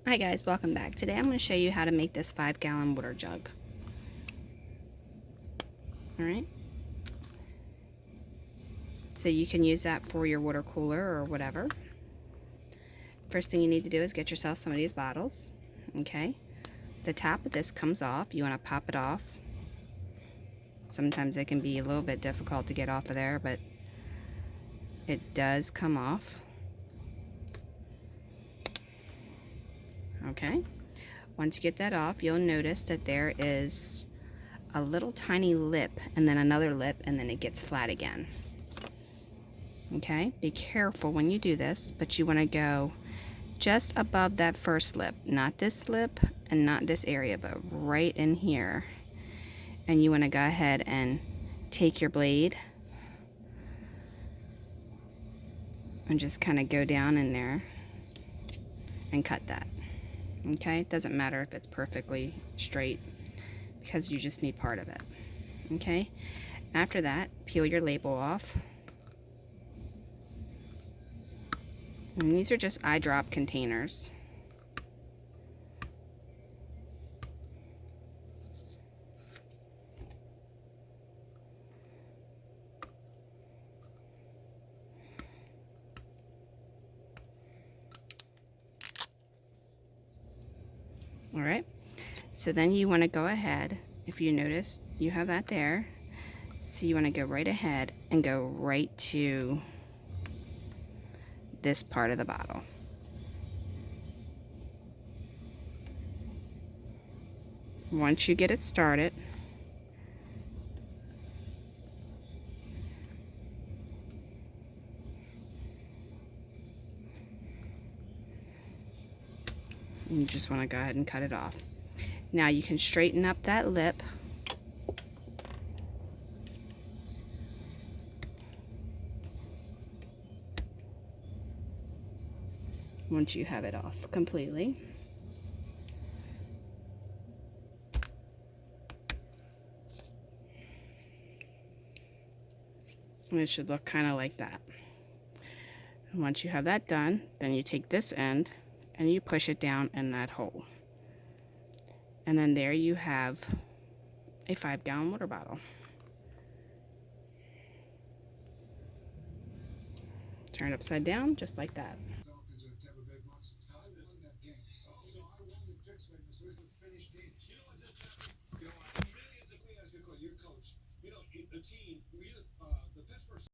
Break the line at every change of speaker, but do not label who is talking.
Hi guys, welcome back. Today I'm going to show you how to make this 5-gallon water jug. Alright, so you can use that for your water cooler or whatever. First thing you need to do is get yourself some of these bottles. Okay, the top of this comes off. You want to pop it off. Sometimes it can be a little bit difficult to get off of there, but it does come off. Okay, once you get that off, you'll notice that there is a little tiny lip and then another lip, and then it gets flat again. Okay, be careful when you do this, but you want to go just above that first lip, not this lip and not this area, but right in here. And you want to go ahead and take your blade and just kind of go down in there and cut that. Okay, it doesn't matter if it's perfectly straight because you just need part of it. Okay, after that, peel your label off. And these are just eye drop containers. Alright, so then you want to go ahead, if you notice you have that there, so you want to go right ahead and go right to this part of the bottle. Once you get it started, you just want to go ahead and cut it off. Now you can straighten up that lip. Once you have it off completely. And it should look kind of like that. And once you have that done, then you take this end and you push it down in that hole. And then there you have a 5-gallon water bottle. Turn it upside down, just like that.